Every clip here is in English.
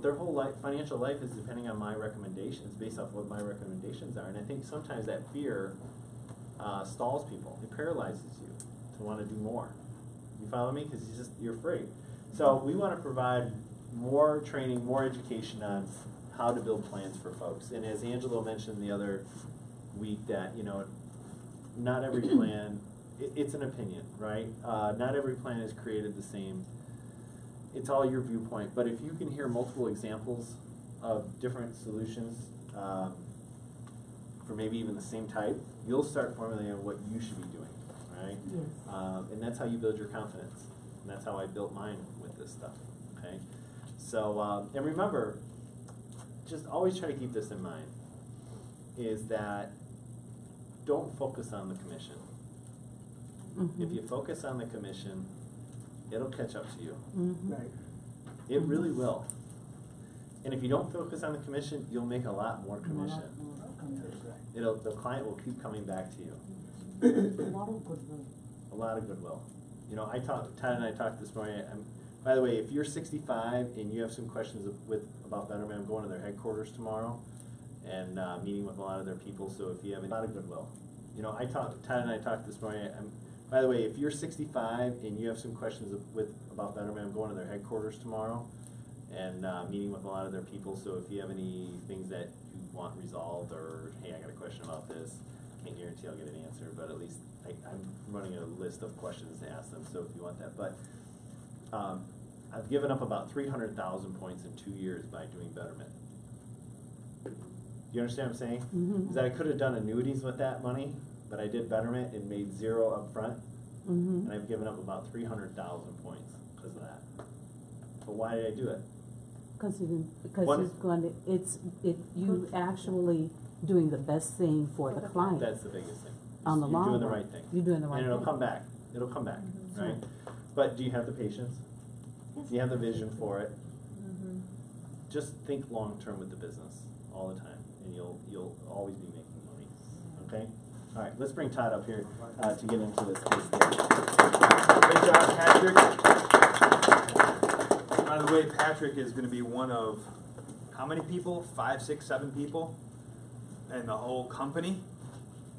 their whole life, financial life is depending on my recommendations, based off what my recommendations are. And I think sometimes that fear stalls people. It paralyzes you to want to do more. You follow me? Because you're afraid. So we want to provide more training, more education on how to build plans for folks. And as Angelo mentioned the other week, that not every plan, it's an opinion, right? Not every plan is created the same. It's all your viewpoint. But if you can hear multiple examples of different solutions for maybe even the same type, you'll start formulating what you should be doing, right? Yes. And that's how you build your confidence. And that's how I built mine with this stuff, okay? So, and remember, just always try to keep this in mind, is that don't focus on the commission. If you focus on the commission, it'll catch up to you. Right. It really will. And if you don't focus on the commission, you'll make a lot more commission. The client will keep coming back to you. A lot of goodwill. A lot of goodwill. Todd and I talked this morning. By the way, if you're 65 and you have some questions about Betterment, I'm going to their headquarters tomorrow and meeting with a lot of their people. So if you have a lot of goodwill, Todd and I talked this morning. By the way, if you're 65 and you have some questions about Betterment, I'm going to their headquarters tomorrow and meeting with a lot of their people. So if you have any things that you want resolved, or hey, I got a question about this, can't guarantee I'll get an answer, but at least I'm running a list of questions to ask them. So if you want that, but I've given up about 300,000 points in 2 years by doing Betterment. You understand what I'm saying? Is that I could have done annuities with that money, but I did Betterment and made 0 up front, and I've given up about 300,000 points because of that. But why did I do it? Because you actually doing the best thing for the client. That's the biggest thing. On the long run, you're doing the right thing. You're doing the right thing. And it'll come back. It'll come back, right? But do you have the patience? Do you have the vision for it? Just think long term with the business all the time, and you'll always be making money. Okay. All right. Let's bring Todd up here to get into this case. Great job, Patrick. By the way, Patrick is going to be one of how many people? 5, 6, 7 people in the whole company.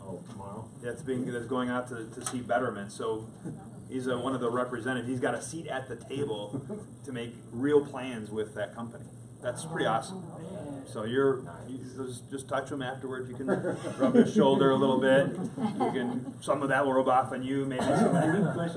Oh, tomorrow? That's going out to see Betterment. So he's one of the representatives. He's got a seat at the table to make real plans with that company. That's pretty awesome. So you just touch him afterwards. You can rub his shoulder a little bit. Some of that will rub off on you. Maybe some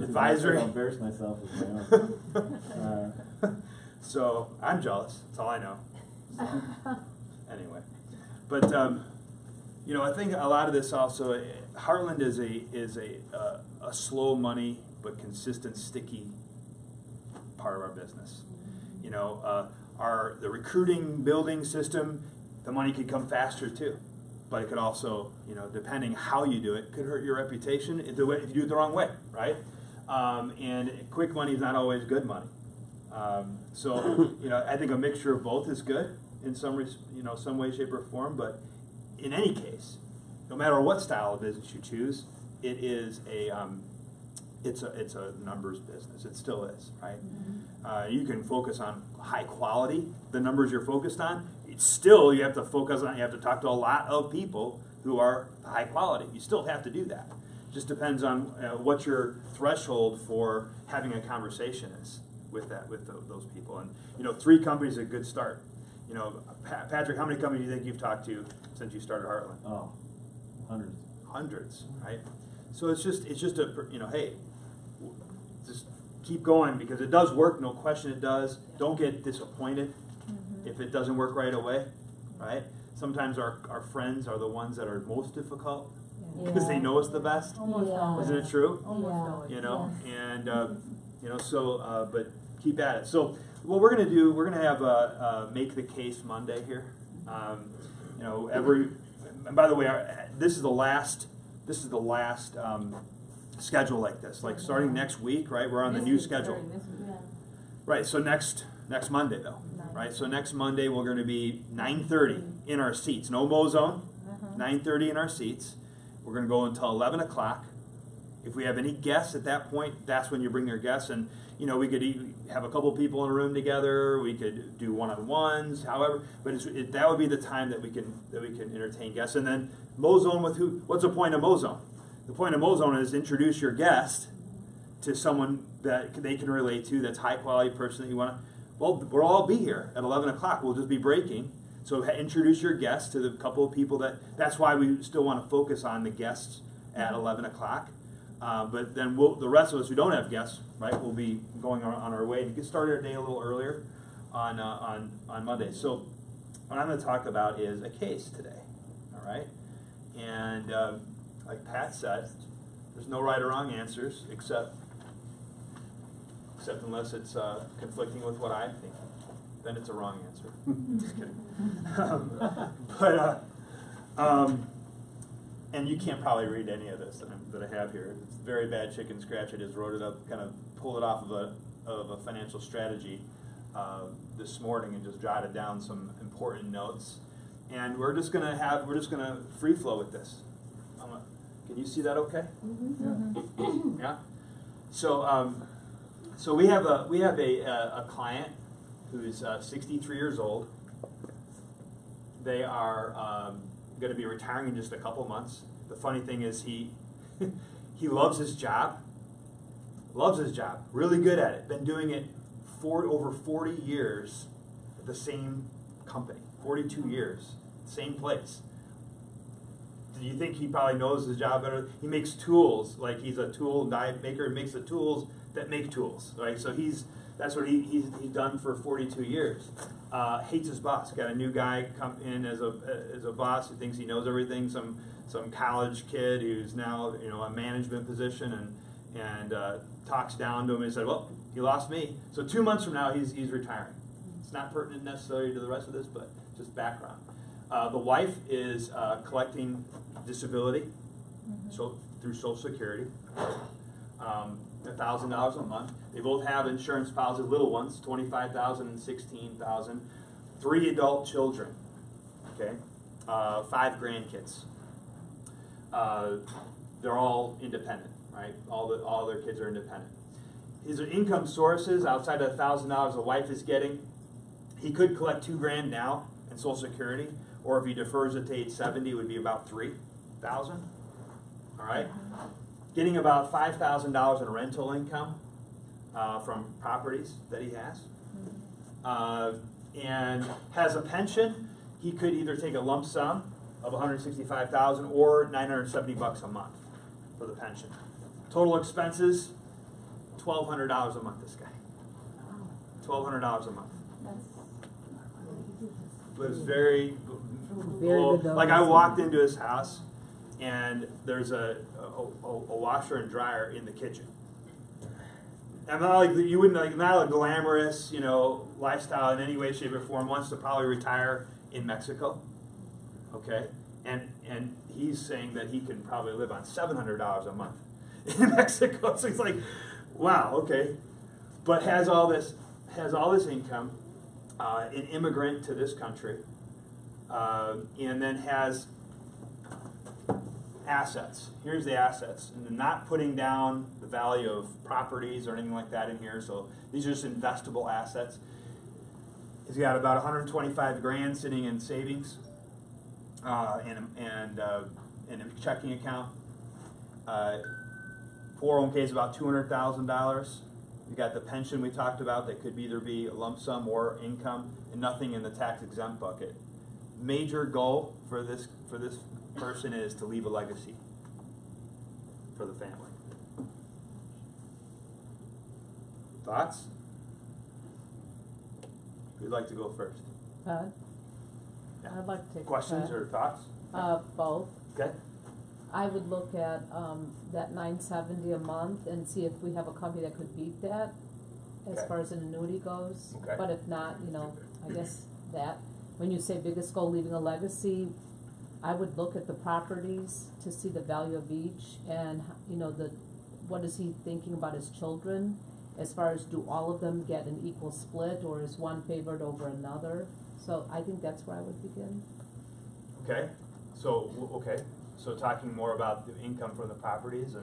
advisory. I'll embarrass myself as well. So I'm jealous. That's all I know. So, anyway, but I think a lot of this also, Heartland is a slow money but consistent, sticky part of our business. The recruiting building system, the money could come faster too, but it could also, depending how you do it, could hurt your reputation if you do it the wrong way, right? And quick money is not always good money. So I think a mixture of both is good in some way, shape, or form. But in any case, no matter what style of business you choose, it is it's a numbers business. It still is, right? You can focus on high quality, the numbers you're focused on. You have to focus on. You have to talk to a lot of people who are high quality. You still have to do that. Just depends on what your threshold for having a conversation is with those people. And 3 companies is a good start. Patrick, how many companies do you think you've talked to since you started Heartland? Oh, hundreds. Hundreds, right? So it's just a hey, just keep going, because it does work. No question, it does. Don't get disappointed if it doesn't work right away, right? Sometimes our friends are the ones that are most difficult because they know us the best. Isn't it true? And but keep at it. So what we're going to do, we're going to have a make the case Monday here. And by the way, this is the last schedule like this. Like starting next week, right? We're on the new schedule. Right. So next Monday though, right? So next Monday we're going to be 9:30 in our seats. No Mozone. 9:30 in our seats. We're going to go until 11 o'clock, If we have any guests at that point, that's when you bring your guests. And, you know, we could have a couple people in a room together. We could do one-on-ones, however. But that would be the time that we can entertain guests. And then Mozone with who? What's the point of Mozone? The point of Mozone is introduce your guest to someone that they can relate to, that's high-quality person that you want to. Well, we'll all be here at 11 o'clock. We'll just be breaking. So introduce your guests to the couple of people that's why we still want to focus on the guests at 11 o'clock. But then the rest of us who don't have guests, right, will be going on our way. You can start our day a little earlier on Monday. So what I'm going to talk about is a case today, all right? And like Pat said, there's no right or wrong answers except unless it's conflicting with what I think. Then it's a wrong answer. Just kidding. And you can't probably read any of this that I have here. It's very bad chicken scratch. I just wrote it up, kind of pulled it off of a financial strategy this morning and just jotted down some important notes. And we're just gonna free flow with this. Can you see that okay? Mm-hmm. Yeah. So we have a client who's 63 years old. They are going to be retiring in just a couple months. The funny thing is he loves his job. Loves his job. Really good at it. Been doing it for over 40 years at the same company. 42 years. Same place. Do you think he probably knows his job better? He makes tools. Like he's a tool die maker. He makes the tools that make tools. Right? So that's what he's done for 42 years. Hates his boss. Got a new guy come in as a boss who thinks he knows everything. Some college kid who's now a management position and talks down to him and said, "Well, you lost me." So 2 months from now he's retiring. It's not pertinent necessarily to the rest of this, but just background. The wife is collecting disability through Social Security. $1,000 a month. They both have insurance policies, little ones, $25,000 and $16,000. 3 adult children, okay, 5 grandkids. They're all independent, right? All their kids are independent. His income sources outside of $1,000 the wife is getting, he could collect $2,000 now in Social Security, or if he defers it to age 70, it would be about $3,000. All right. Getting about $5,000 in rental income from properties that he has, and has a pension. He could either take a lump sum of $165,000 or $970 a month for the pension. Total expenses, $1,200 a month. This guy, $1,200 a month. Lives very low. Like I walked into his house, and there's a washer and dryer in the kitchen. And not like you wouldn't not a glamorous lifestyle in any way, shape, or form. Wants to probably retire in Mexico. Okay, and he's saying that he can probably live on $700 a month in Mexico. So he's like, wow, okay, but has all this income, an immigrant to this country, and then has assets. Here's the assets, and not putting down the value of properties or anything like that in here. So these are just investable assets. He's got about 125 grand sitting in savings and a checking account. 401k is about $200,000. You got the pension we talked about that could either be a lump sum or income, and nothing in the tax exempt bucket. Major goal for this person is to leave a legacy for the family. Thoughts? Who'd like to go first? Todd? Yeah. I'd like to take questions or thoughts? Both. Okay. I would look at that $970 a month and see if we have a company that could beat that as far as an annuity goes. Okay. But if not, I guess that. When you say biggest goal, leaving a legacy, I would look at the properties to see the value of each, and what is he thinking about his children, as far as do all of them get an equal split, or is one favored over another? So I think that's where I would begin. Okay. So talking more about the income from the properties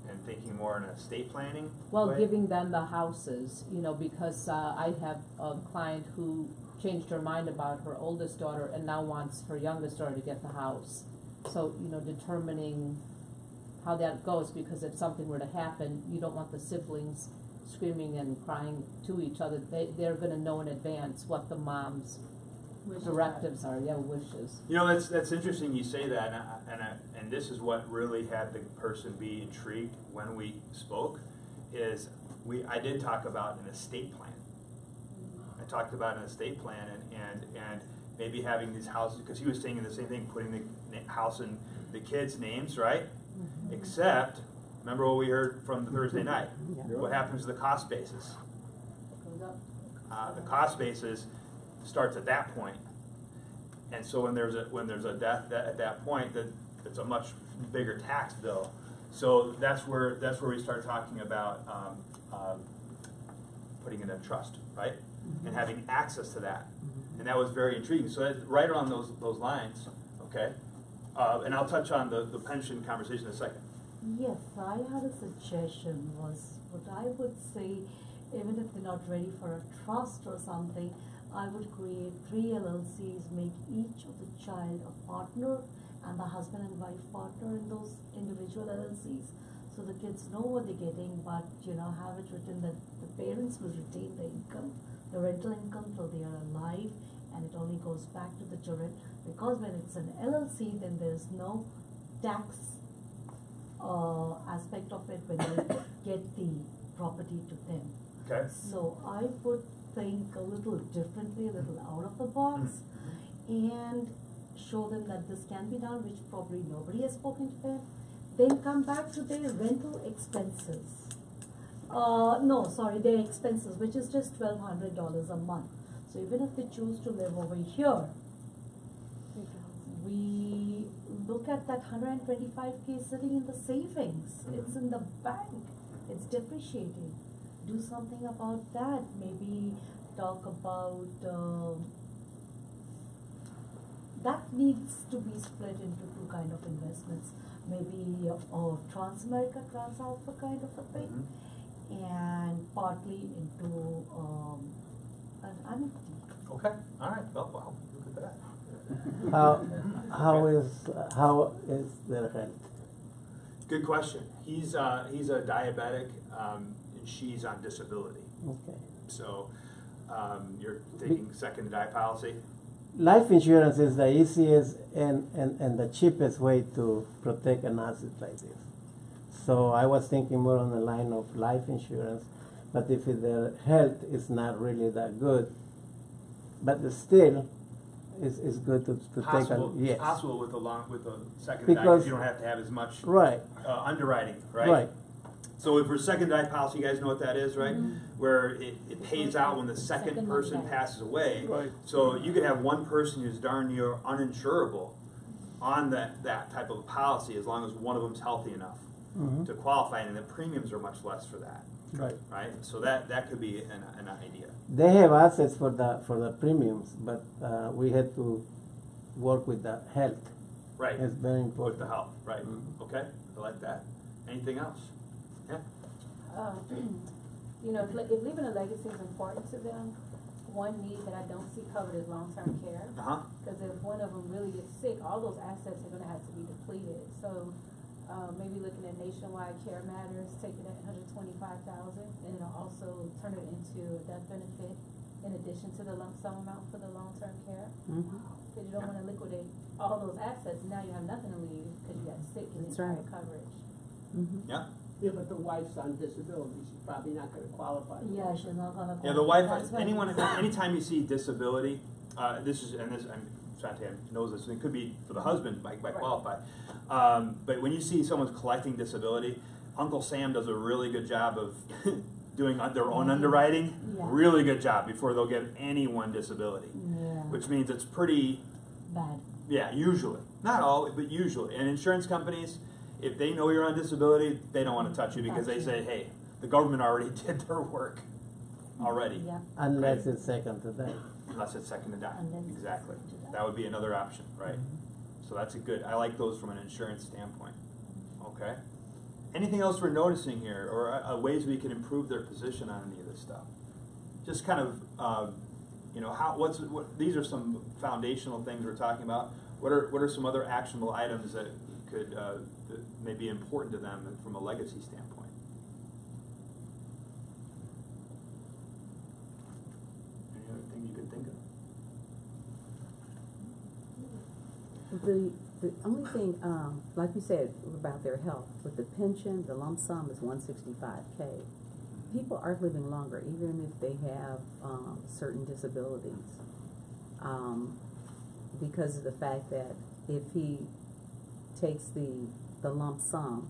and thinking more in an estate planning Well, way? giving them the houses, because I have a client who changed her mind about her oldest daughter and now wants her youngest daughter to get the house. So, determining how that goes, because if something were to happen, you don't want the siblings screaming and crying to each other. They're gonna know in advance what the mom's directives are, wishes. That's interesting you say that, and this is what really had the person be intrigued when we spoke, is I did talk about an estate plan. I talked about an estate plan and maybe having these houses, because he was saying the same thing, putting the house in the kids' names, right? Mm-hmm. Except, remember what we heard from the Thursday night? Yeah. What happens to the cost basis? The cost basis starts at that point, and so when there's a death at that point, it's a much bigger tax bill. So that's where we start talking about putting in a trust, right, and having access to that, and that was very intriguing. So that's right on those lines, okay. And I'll touch on the pension conversation in a second. Yes, I had a suggestion was what I would say, even if they're not ready for a trust or something, I would create 3 LLCs, make each of the child a partner and the husband and wife partner in those individual LLCs. So the kids know what they're getting, but have it written that the parents will retain the income, the rental income till they are alive, and it only goes back to the children. Because when it's an LLC, then there's no tax aspect of it when they get the property to them. Okay. So I would think a little differently, a little out of the box, and show them that this can be done, which probably nobody has spoken to them. Then come back to their rental expenses. Their expenses, which is just $1,200 a month. So even if they choose to live over here, we look at that 125K sitting in the savings. It's in the bank. It's depreciating. Do something about that. Maybe talk about that needs to be split into 2 kind of investments. Maybe a Transamerica, Transalpha kind of a thing, and partly into an annuity. Okay. All right. Well, look at that. How is their health? Good question. He's a diabetic, and she's on disability. Okay. So you're taking second die policy? Life insurance is the easiest and the cheapest way to protect an asset like this. So I was thinking more on the line of life insurance, but if their health is not really that good, but still, it's good to take a yes. It's possible with a second because, die, because you don't have to have as much right. Underwriting, right? Right. So if for second die policy, you guys know what that is, right? Where it pays out when the second person passes away. Right. So you could have one person who's darn near uninsurable on that type of policy as long as one of them's healthy enough to qualify, and the premiums are much less for that. Right. Right. So that could be an idea. They have assets for the premiums, but we had to work with the health. Right. It's very important. With the health. Right. Okay. I like that. Anything else? Yeah. If leaving a legacy is important to them, one need that I don't see covered is long-term care. Because if one of them really gets sick, all those assets are going to have to be depleted. So maybe looking at Nationwide Care Matters, taking that $125,000, and also turn it into a death benefit in addition to the lump sum amount for the long-term care. Because you don't want to liquidate all those assets. Now you have nothing to leave because you got sick and didn't have coverage. Yeah. Yeah, but the wife's on disability. She's probably not going to qualify. Yeah, she's not going to qualify. Yeah, the wife. Anytime you see disability, Shantae knows this, and it could be for the husband might qualify. But when you see someone's collecting disability, Uncle Sam does a really good job of doing their own underwriting. Yeah. Really good job before they'll give anyone disability. Yeah. Which means it's pretty bad. Yeah, usually. Not all, but usually. And insurance companies, if they know you're on disability, they don't want to touch you because they say, hey, the government already did their work already. Yeah. Unless it's second to die. Unless it's second to die. Exactly. That would be another option, right? So that's a good, I like those from an insurance standpoint. Okay. Anything else we're noticing here, or ways we can improve their position on any of this stuff? Just kind of, you know, these are some foundational things we're talking about. What are some other actionable items that could that may be important to them from a legacy standpoint? Any other thing you can think of? The only thing, like you said about their health, with the pension, the lump sum is $165K. People are living longer, even if they have certain disabilities, because of the fact that if he takes the lump sum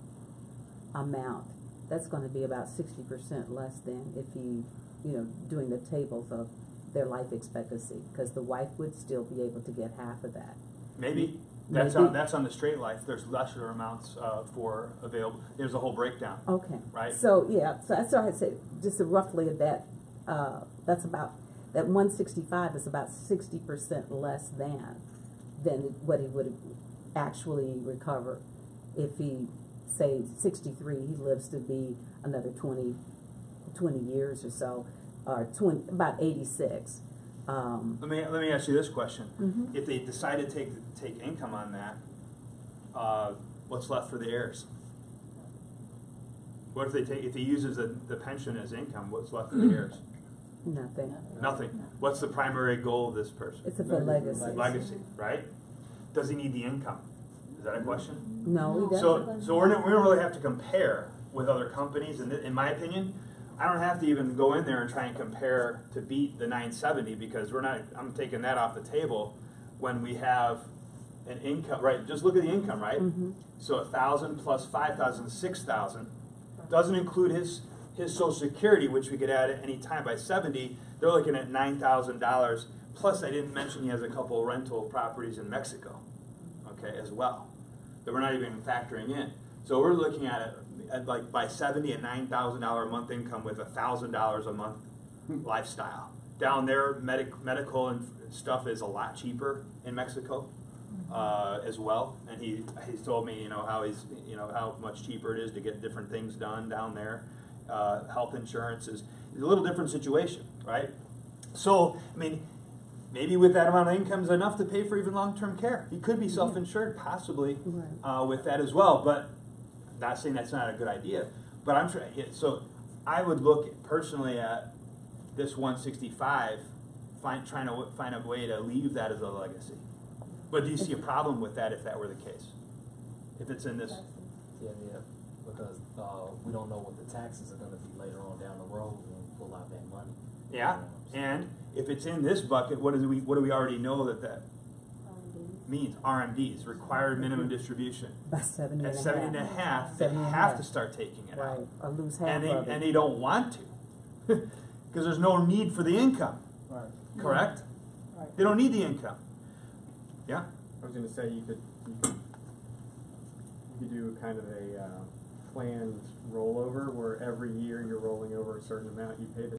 amount, that's going to be about 60% less than if he, you know, doing the tables of their life expectancy, because the wife would still be able to get half of that. Maybe. That's on the straight life. There's lesser amounts for available. There's a whole breakdown. Okay. Right. So yeah. So that's why I say just roughly that. That's about that 165 is about 60% less than what he would actually recover if he say 63. He lives to be another 20 years or so, or about 86. Let me ask you this question: Mm-hmm. If they decide to take income on that, what's left for the heirs? What if he uses the pension as income? What's left for the heirs? Nothing. Nothing. What's the primary goal of this person? It's for legacy. Legacy, right? Does he need the income? Is that a question? No, he doesn't. So we don't really have to compare with other companies. And in my opinion, I don't have to even go in there and try and compare to beat the 970, because I'm taking that off the table when we have an income, right? Just look at the income, right? Mm-hmm. So 1,000 plus 5,000, 6,000. Doesn't include his Social Security, which we could add at any time by 70. They're looking at $9,000. Plus, I didn't mention he has a couple of rental properties in Mexico, okay, as well, that we're not even factoring in. So we're looking at it at like by 70, a $9,000 a month income with $1,000 a month lifestyle. Down there, medical and stuff is a lot cheaper in Mexico as well. And he's told me, how much cheaper it is to get different things done down there. Health insurance is a little different situation, right? So, I mean, maybe with that amount of income is enough to pay for even long-term care. He could be self-insured, possibly, with that as well. But not saying that's not a good idea. But I'm trying. So I would look personally at this 165, trying to find a way to leave that as a legacy. But do you see a problem with that if that were the case? If it's in this? Yeah, because we don't know what the taxes are going to be later on down the road when we pull out that money. Yeah, and if it's in this bucket, what do we already know that means? RMDs, required minimum distribution. By 70 At 70 and a half, they have to start taking it out. Right, or lose half of it. And they don't want to, because there's no need for the income. Right. Correct? Right. They don't need the income. Yeah? I was going to say you could do kind of a planned rollover where every year you're rolling over a certain amount. You pay the